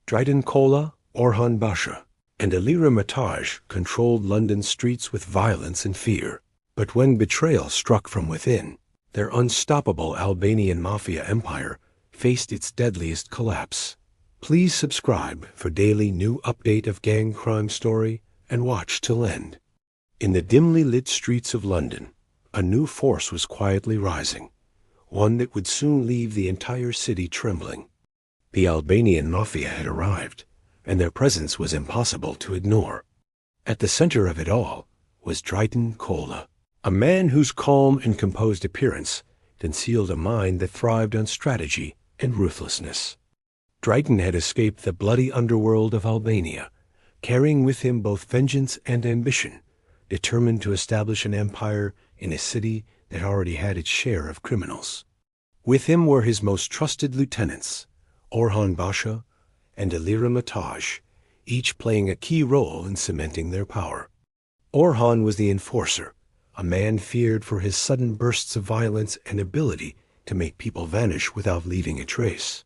Dritan Kola, Orhan Basha, and Elira Metaj controlled London's streets with violence and fear. But when betrayal struck from within, their unstoppable Albanian Mafia empire faced its deadliest collapse. Please subscribe for daily new update of gang crime story and watch till end. In the dimly lit streets of London, a new force was quietly rising, one that would soon leave the entire city trembling. The Albanian Mafia had arrived, and their presence was impossible to ignore. At the center of it all was Dritan Kola, a man whose calm and composed appearance concealed a mind that thrived on strategy and ruthlessness. Dritan had escaped the bloody underworld of Albania, carrying with him both vengeance and ambition, determined to establish an empire in a city that already had its share of criminals. With him were his most trusted lieutenants, Orhan Basha and Elira Metaj, each playing a key role in cementing their power. Orhan was the enforcer, a man feared for his sudden bursts of violence and ability to make people vanish without leaving a trace.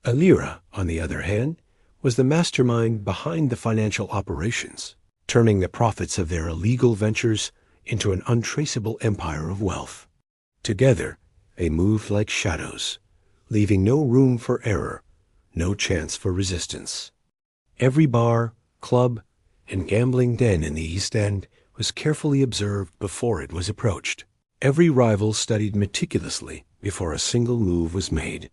Elira, on the other hand, was the mastermind behind the financial operations, turning the profits of their illegal ventures into an untraceable empire of wealth. Together, they moved like shadows, leaving no room for error, no chance for resistance. Every bar, club, and gambling den in the East End was carefully observed before it was approached. Every rival studied meticulously before a single move was made.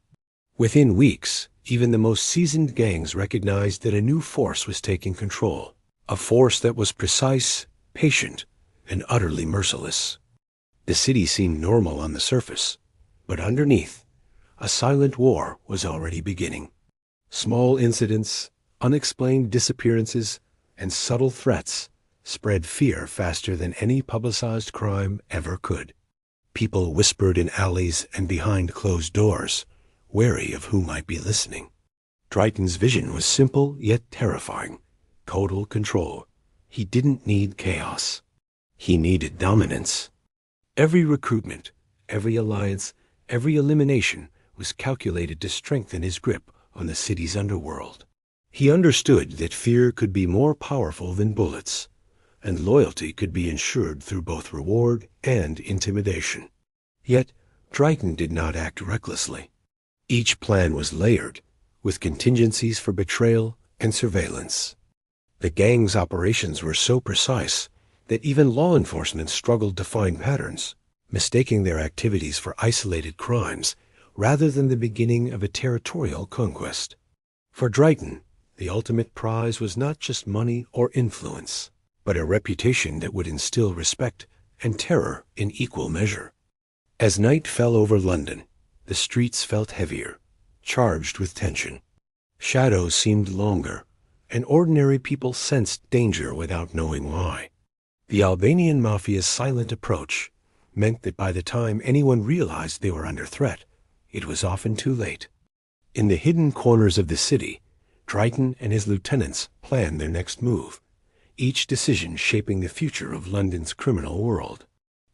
Within weeks, even the most seasoned gangs recognized that a new force was taking control, a force that was precise, patient, and utterly merciless. The city seemed normal on the surface, but underneath, a silent war was already beginning. Small incidents, unexplained disappearances, and subtle threats spread fear faster than any publicized crime ever could. People whispered in alleys and behind closed doors, wary of who might be listening. Dritan's vision was simple yet terrifying: total control. He didn't need chaos. He needed dominance. Every recruitment, every alliance, every elimination was calculated to strengthen his grip on the city's underworld. He understood that fear could be more powerful than bullets, and loyalty could be ensured through both reward and intimidation. Yet, Dritan did not act recklessly. Each plan was layered, with contingencies for betrayal and surveillance. The gang's operations were so precise that even law enforcement struggled to find patterns, mistaking their activities for isolated crimes rather than the beginning of a territorial conquest. For Dritan, the ultimate prize was not just money or influence, but a reputation that would instill respect and terror in equal measure. As night fell over London, the streets felt heavier, charged with tension. Shadows seemed longer, and ordinary people sensed danger without knowing why. The Albanian Mafia's silent approach meant that by the time anyone realized they were under threat, it was often too late. In the hidden corners of the city, Dritan and his lieutenants planned their next move, each decision shaping the future of London's criminal world.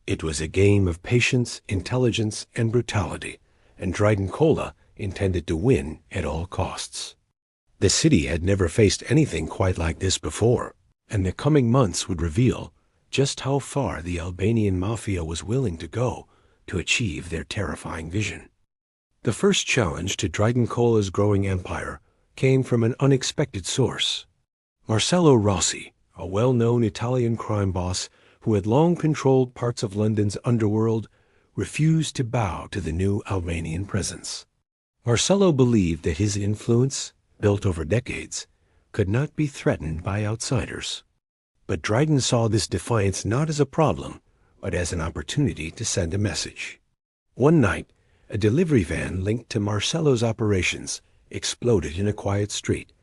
It was a game of patience, intelligence, and brutality, and Dritan Kola intended to win at all costs. The city had never faced anything quite like this before, and the coming months would reveal just how far the Albanian Mafia was willing to go to achieve their terrifying vision. The first challenge to Dritan Kola's growing empire came from an unexpected source. Marcello Rossi, a well-known Italian crime boss who had long controlled parts of London's underworld, refused to bow to the new Albanian presence. Marcello believed that his influence, built over decades, could not be threatened by outsiders. But Dritan saw this defiance not as a problem, but as an opportunity to send a message. One night, a delivery van linked to Marcello's operations exploded in a quiet street,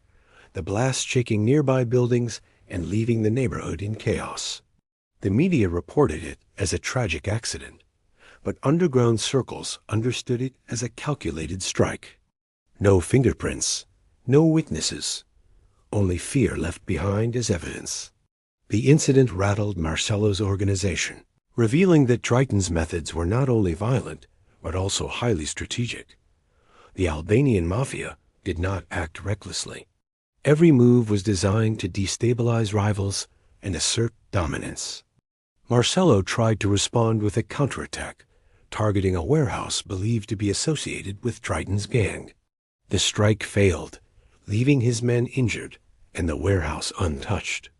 the blast shaking nearby buildings and leaving the neighborhood in chaos. The media reported it as a tragic accident, but underground circles understood it as a calculated strike. No fingerprints, no witnesses, only fear left behind as evidence. The incident rattled Marcello's organization, revealing that Dritan's methods were not only violent, but also highly strategic. The Albanian Mafia did not act recklessly. Every move was designed to destabilize rivals and assert dominance. Marcello tried to respond with a counterattack, targeting a warehouse believed to be associated with Dritan's gang. The strike failed, leaving his men injured and the warehouse untouched.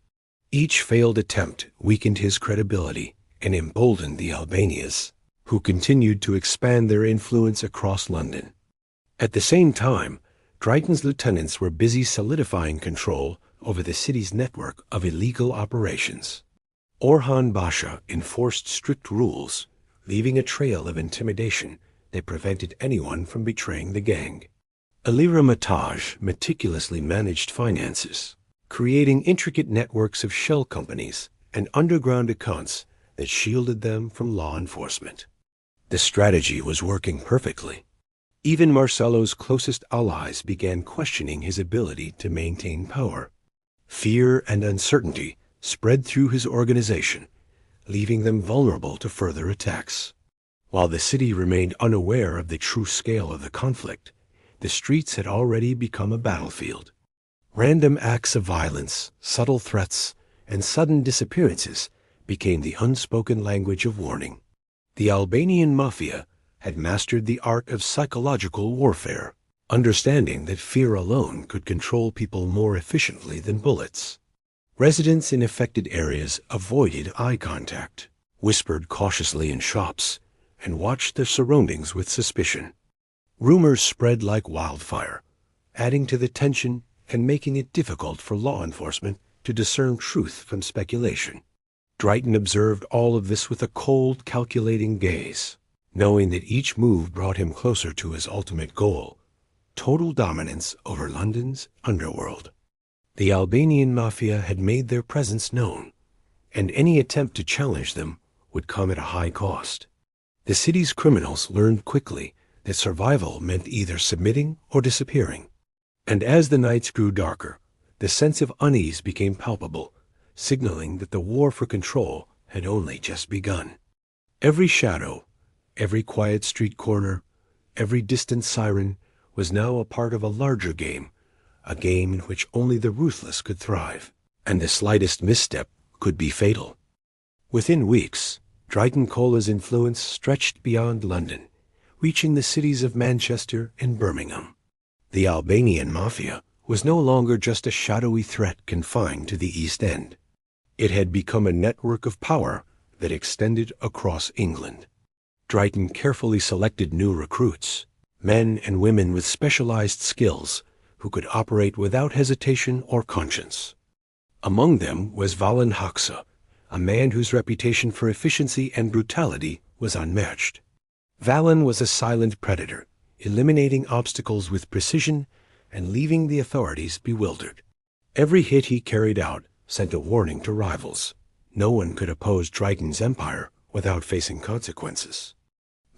Each failed attempt weakened his credibility and emboldened the Albanians, who continued to expand their influence across London. At the same time, Dritan's lieutenants were busy solidifying control over the city's network of illegal operations. Orhan Basha enforced strict rules, leaving a trail of intimidation that prevented anyone from betraying the gang. Elira Metaj meticulously managed finances, creating intricate networks of shell companies and underground accounts that shielded them from law enforcement. The strategy was working perfectly. Even Marcello's closest allies began questioning his ability to maintain power. Fear and uncertainty spread through his organization, leaving them vulnerable to further attacks. While the city remained unaware of the true scale of the conflict, the streets had already become a battlefield. Random acts of violence, subtle threats, and sudden disappearances became the unspoken language of warning. The Albanian Mafia had mastered the art of psychological warfare, understanding that fear alone could control people more efficiently than bullets. Residents in affected areas avoided eye contact, whispered cautiously in shops, and watched their surroundings with suspicion. Rumors spread like wildfire, adding to the tension and making it difficult for law enforcement to discern truth from speculation. Dritan observed all of this with a cold, calculating gaze, knowing that each move brought him closer to his ultimate goal: total dominance over London's underworld. The Albanian Mafia had made their presence known, and any attempt to challenge them would come at a high cost. The city's criminals learned quickly that survival meant either submitting or disappearing. And as the nights grew darker, the sense of unease became palpable, signaling that the war for control had only just begun. Every shadow, every quiet street corner, every distant siren was now a part of a larger game, a game in which only the ruthless could thrive, and the slightest misstep could be fatal. Within weeks, Dritan Kola's influence stretched beyond London, reaching the cities of Manchester and Birmingham. The Albanian Mafia was no longer just a shadowy threat confined to the East End. It had become a network of power that extended across England. Dritan carefully selected new recruits, men and women with specialized skills who could operate without hesitation or conscience. Among them was Valan Haksa, a man whose reputation for efficiency and brutality was unmatched. Valan was a silent predator, eliminating obstacles with precision and leaving the authorities bewildered. Every hit he carried out sent a warning to rivals. No one could oppose Dritan's empire without facing consequences.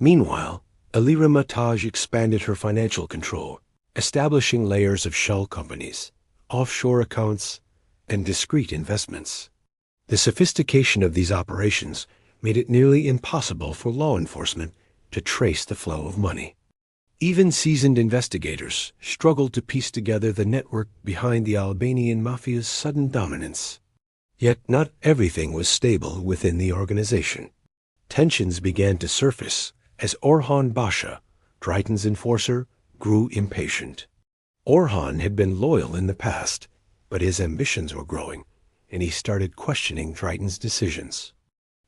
Meanwhile, Elira Metaj expanded her financial control, establishing layers of shell companies, offshore accounts, and discreet investments. The sophistication of these operations made it nearly impossible for law enforcement to trace the flow of money. Even seasoned investigators struggled to piece together the network behind the Albanian Mafia's sudden dominance. Yet not everything was stable within the organization. Tensions began to surface as Orhan Basha, Dritan's enforcer, grew impatient. Orhan had been loyal in the past, but his ambitions were growing, and he started questioning Dritan's decisions.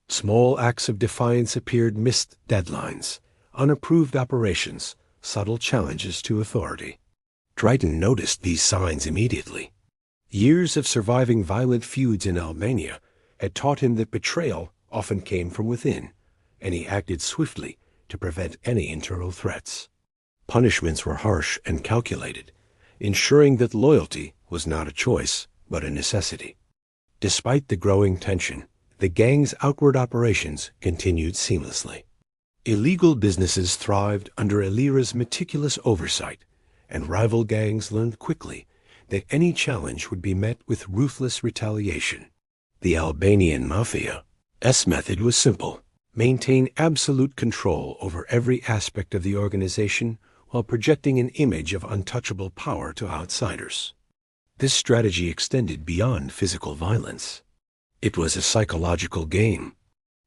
Small acts of defiance appeared: missed deadlines, unapproved operations, subtle challenges to authority. Dritan noticed these signs immediately. Years of surviving violent feuds in Albania had taught him that betrayal often came from within, and he acted swiftly to prevent any internal threats. Punishments were harsh and calculated, ensuring that loyalty was not a choice, but a necessity. Despite the growing tension, the gang's outward operations continued seamlessly. Illegal businesses thrived under Elira's meticulous oversight, and rival gangs learned quickly that any challenge would be met with ruthless retaliation. The Albanian Mafia's method was simple: maintain absolute control over every aspect of the organization while projecting an image of untouchable power to outsiders. This strategy extended beyond physical violence. It was a psychological game.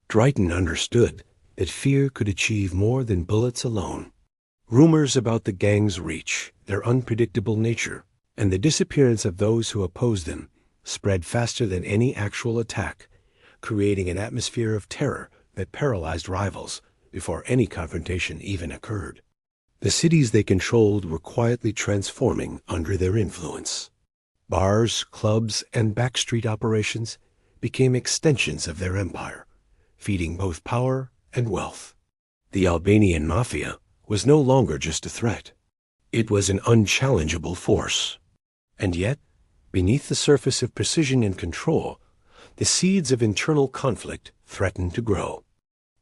Dritan understood that fear could achieve more than bullets alone. Rumors about the gang's reach, their unpredictable nature, and the disappearance of those who opposed them spread faster than any actual attack, creating an atmosphere of terror that paralyzed rivals before any confrontation even occurred. The cities they controlled were quietly transforming under their influence. Bars, clubs, and backstreet operations became extensions of their empire, feeding both power and wealth. The Albanian Mafia was no longer just a threat. It was an unchallengeable force. And yet, beneath the surface of precision and control, the seeds of internal conflict threatened to grow.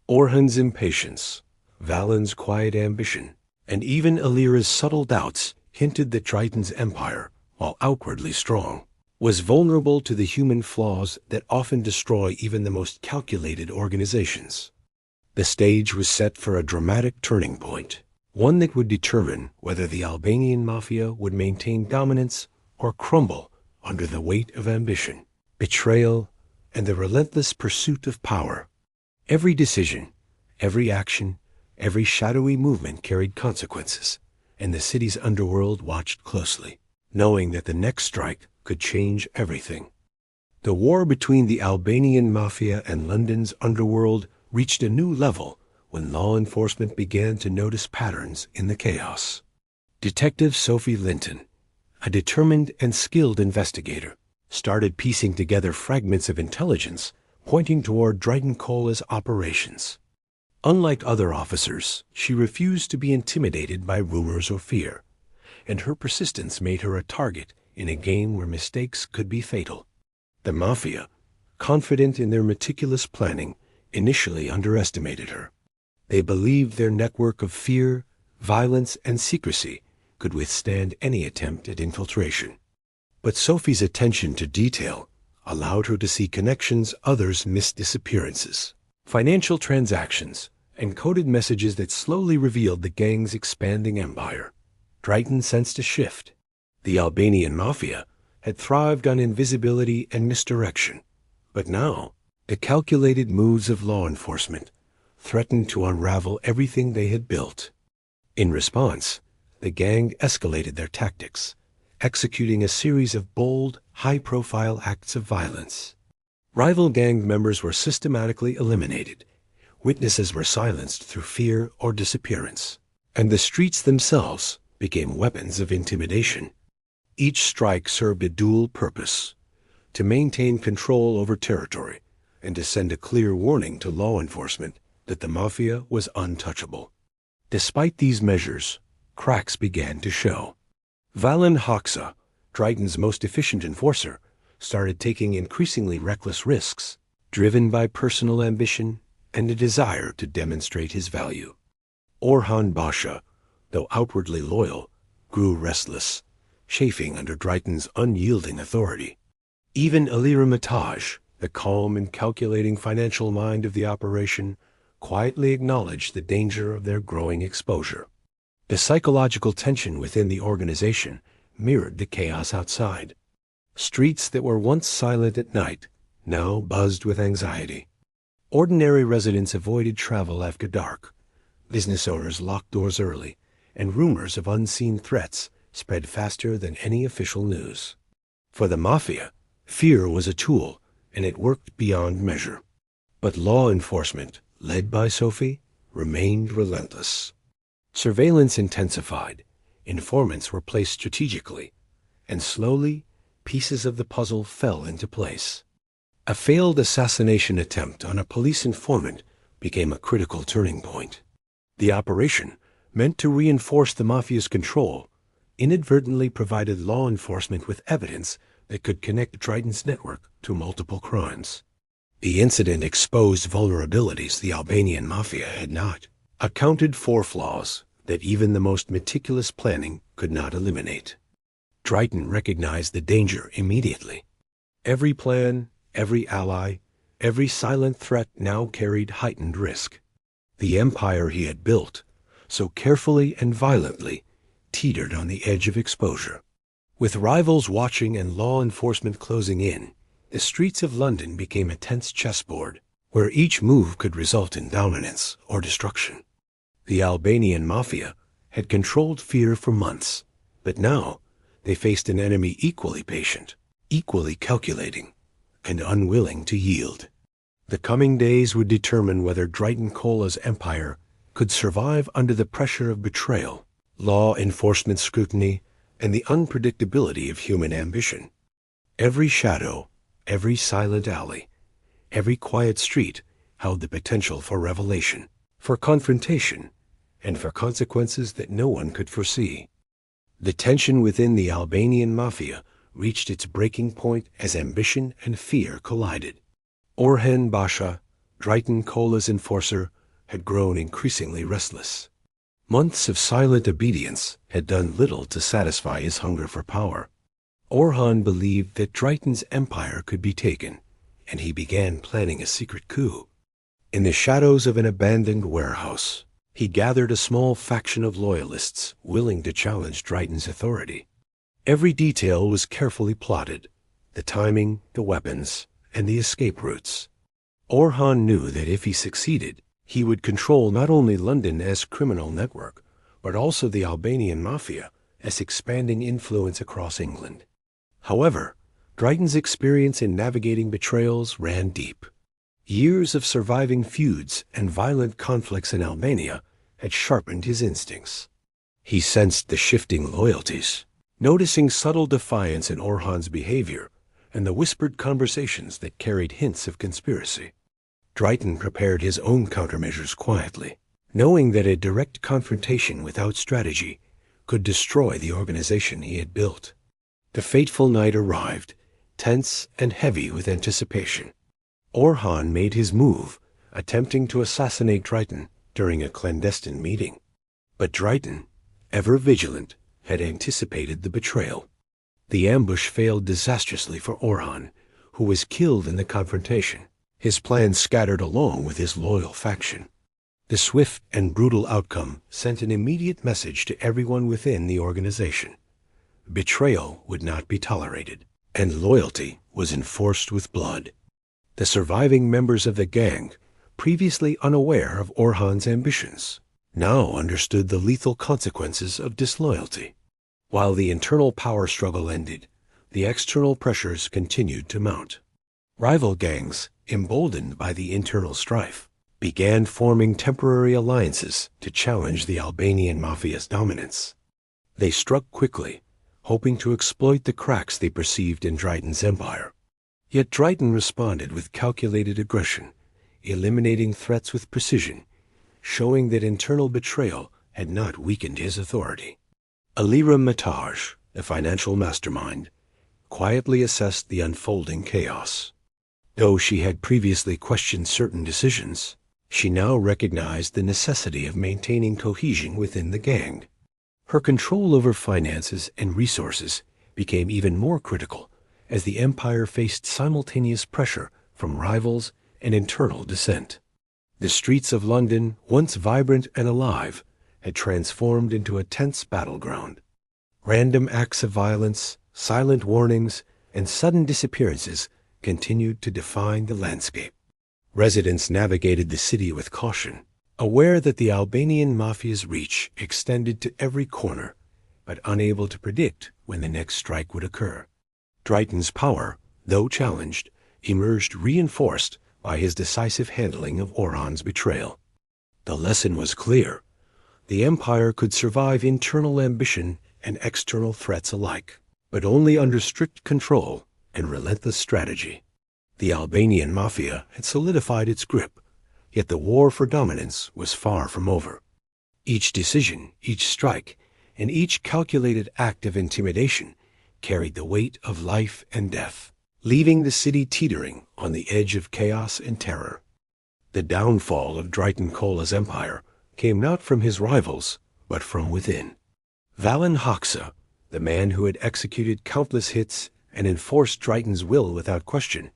Orhan's impatience, Valen's quiet ambition, and even Elira's subtle doubts hinted that Dritan's empire, while outwardly strong, was vulnerable to the human flaws that often destroy even the most calculated organizations. The stage was set for a dramatic turning point, one that would determine whether the Albanian Mafia would maintain dominance or crumble under the weight of ambition, betrayal, and the relentless pursuit of power. Every decision, every action, every shadowy movement carried consequences, and the city's underworld watched closely, knowing that the next strike could change everything. The war between the Albanian Mafia and London's underworld reached a new level when law enforcement began to notice patterns in the chaos. Detective Sophie Linton, a determined and skilled investigator, started piecing together fragments of intelligence pointing toward Dritan Kola's operations. Unlike other officers, she refused to be intimidated by rumors or fear, and her persistence made her a target in a game where mistakes could be fatal. The Mafia, confident in their meticulous planning, initially underestimated her. They believed their network of fear, violence, and secrecy could withstand any attempt at infiltration. But Sophie's attention to detail allowed her to see connections others missed: disappearances, financial transactions, and coded messages that slowly revealed the gang's expanding empire. Dritan sensed a shift. The Albanian Mafia had thrived on invisibility and misdirection, but now the calculated moves of law enforcement threatened to unravel everything they had built. In response, the gang escalated their tactics, executing a series of bold, high-profile acts of violence. Rival gang members were systematically eliminated, witnesses were silenced through fear or disappearance, and the streets themselves became weapons of intimidation. Each strike served a dual purpose: to maintain control over territory and to send a clear warning to law enforcement that the Mafia was untouchable. Despite these measures, cracks began to show. Valen Haksa, Dritan's most efficient enforcer, started taking increasingly reckless risks, driven by personal ambition and a desire to demonstrate his value. Orhan Basha, though outwardly loyal, grew restless, chafing under Dritan's unyielding authority. Even Elira Metaj, the calm and calculating financial mind of the operation, quietly acknowledged the danger of their growing exposure. The psychological tension within the organization mirrored the chaos outside. Streets that were once silent at night now buzzed with anxiety. Ordinary residents avoided travel after dark. Business owners locked doors early, and rumors of unseen threats spread faster than any official news. For the Mafia, fear was a tool, and it worked beyond measure. But law enforcement, led by Sophie, remained relentless. Surveillance intensified, informants were placed strategically, and slowly, pieces of the puzzle fell into place. A failed assassination attempt on a police informant became a critical turning point. The operation, meant to reinforce the Mafia's control, inadvertently provided law enforcement with evidence that could connect Dritan's network to multiple crimes. The incident exposed vulnerabilities the Albanian Mafia had not accounted for, flaws that even the most meticulous planning could not eliminate. Dritan recognized the danger immediately. Every plan, every ally, every silent threat now carried heightened risk. The empire he had built, so carefully and violently, teetered on the edge of exposure. With rivals watching and law enforcement closing in, the streets of London became a tense chessboard, where each move could result in dominance or destruction. The Albanian Mafia had controlled fear for months, but now they faced an enemy equally patient, equally calculating, and unwilling to yield. The coming days would determine whether Dritan Kola's empire could survive under the pressure of betrayal, law enforcement scrutiny, and the unpredictability of human ambition. Every shadow, every silent alley, every quiet street held the potential for revelation, for confrontation, and for consequences that no one could foresee. The tension within the Albanian Mafia reached its breaking point as ambition and fear collided. Orhan Basha, Dritan Kola's enforcer, had grown increasingly restless. Months of silent obedience had done little to satisfy his hunger for power. Orhan believed that Dritan's empire could be taken, and he began planning a secret coup. In the shadows of an abandoned warehouse, he gathered a small faction of loyalists willing to challenge Dritan's authority. Every detail was carefully plotted: the timing, the weapons, and the escape routes. Orhan knew that if he succeeded, he would control not only London as criminal network, but also the Albanian Mafia as expanding influence across England. However, Dritan's experience in navigating betrayals ran deep. Years of surviving feuds and violent conflicts in Albania had sharpened his instincts. He sensed the shifting loyalties, noticing subtle defiance in Orhan's behavior and the whispered conversations that carried hints of conspiracy. Dritan prepared his own countermeasures quietly, knowing that a direct confrontation without strategy could destroy the organization he had built. The fateful night arrived, tense and heavy with anticipation. Orhan made his move, attempting to assassinate Dritan during a clandestine meeting. But Dritan, ever vigilant, had anticipated the betrayal. The ambush failed disastrously for Orhan, who was killed in the confrontation, his plans scattered along with his loyal faction. The swift and brutal outcome sent an immediate message to everyone within the organization. Betrayal would not be tolerated, and loyalty was enforced with blood. The surviving members of the gang, previously unaware of Orhan's ambitions, now understood the lethal consequences of disloyalty. While the internal power struggle ended, the external pressures continued to mount. Rival gangs, emboldened by the internal strife, began forming temporary alliances to challenge the Albanian Mafia's dominance. They struck quickly, hoping to exploit the cracks they perceived in Dritan's empire. Yet Dritan responded with calculated aggression, eliminating threats with precision, showing that internal betrayal had not weakened his authority. Elira Metaj, the financial mastermind, quietly assessed the unfolding chaos. Though she had previously questioned certain decisions, she now recognized the necessity of maintaining cohesion within the gang. Her control over finances and resources became even more critical as the empire faced simultaneous pressure from rivals and internal dissent. The streets of London, once vibrant and alive, had transformed into a tense battleground. Random acts of violence, silent warnings, and sudden disappearances continued to define the landscape. Residents navigated the city with caution, aware that the Albanian Mafia's reach extended to every corner, but unable to predict when the next strike would occur. Dritan's power, though challenged, emerged reinforced by his decisive handling of Orhan's betrayal. The lesson was clear. The empire could survive internal ambition and external threats alike, but only under strict control and relentless strategy. The Albanian Mafia had solidified its grip, yet the war for dominance was far from over. Each decision, each strike, and each calculated act of intimidation carried the weight of life and death, leaving the city teetering on the edge of chaos and terror. The downfall of Dritan Kola's empire came not from his rivals, but from within. Valin Haksa, the man who had executed countless hits and enforced Dritan's will without question,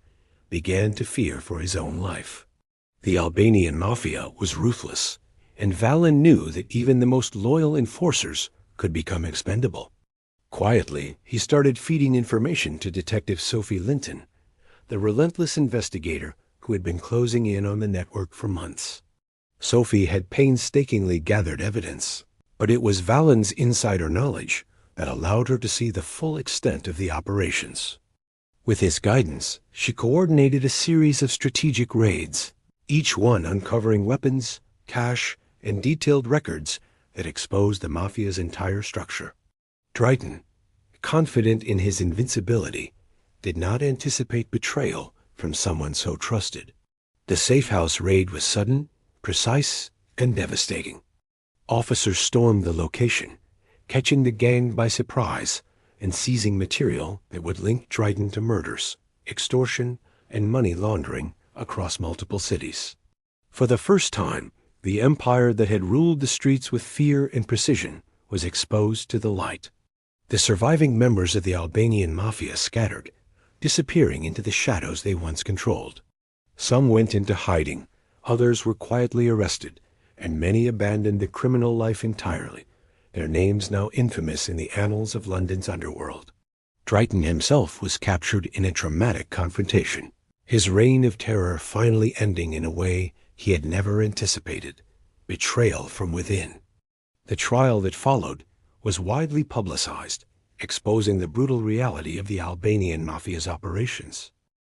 began to fear for his own life. The Albanian Mafia was ruthless, and Valin knew that even the most loyal enforcers could become expendable. Quietly, he started feeding information to Detective Sophie Linton, the relentless investigator who had been closing in on the network for months. Sophie had painstakingly gathered evidence, but it was Valen's insider knowledge that allowed her to see the full extent of the operations. With his guidance, she coordinated a series of strategic raids, each one uncovering weapons, cash, and detailed records that exposed the Mafia's entire structure. Dritan, confident in his invincibility, did not anticipate betrayal from someone so trusted. The safe house raid was sudden, precise, and devastating. Officers stormed the location, catching the gang by surprise and seizing material that would link Dritan to murders, extortion, and money laundering across multiple cities. For the first time, the empire that had ruled the streets with fear and precision was exposed to the light. The surviving members of the Albanian Mafia scattered, disappearing into the shadows they once controlled. Some went into hiding, others were quietly arrested, and many abandoned the criminal life entirely, their names now infamous in the annals of London's underworld. Dritan himself was captured in a dramatic confrontation, his reign of terror finally ending in a way he had never anticipated: betrayal from within. The trial that followed was widely publicized, exposing the brutal reality of the Albanian Mafia's operations.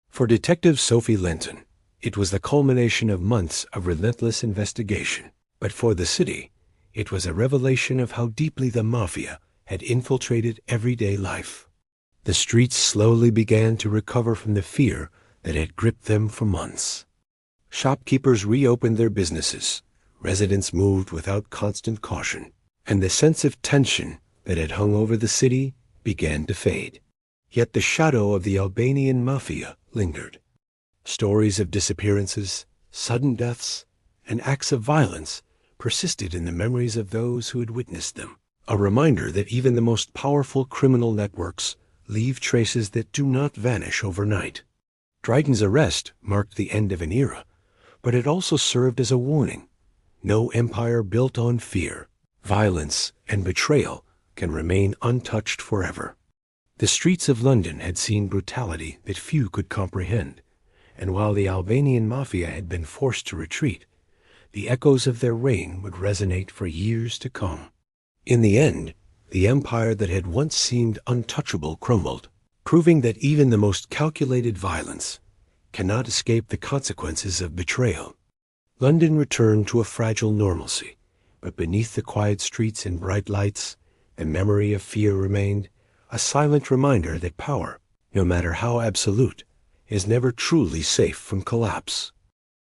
For Detective Sophie Linton, it was the culmination of months of relentless investigation, but for the city, it was a revelation of how deeply the Mafia had infiltrated everyday life. The streets slowly began to recover from the fear that had gripped them for months. Shopkeepers reopened their businesses, residents moved without constant caution, and the sense of tension that had hung over the city began to fade. Yet the shadow of the Albanian Mafia lingered. Stories of disappearances, sudden deaths, and acts of violence persisted in the memories of those who had witnessed them, a reminder that even the most powerful criminal networks leave traces that do not vanish overnight. Dritan's arrest marked the end of an era, but it also served as a warning. No empire built on fear, violence, and betrayal can remain untouched forever. The streets of London had seen brutality that few could comprehend, and while the Albanian Mafia had been forced to retreat, the echoes of their reign would resonate for years to come. In the end, the empire that had once seemed untouchable crumbled, proving that even the most calculated violence cannot escape the consequences of betrayal. London returned to a fragile normalcy, but beneath the quiet streets and bright lights, the memory of fear remained, a silent reminder that power, no matter how absolute, is never truly safe from collapse.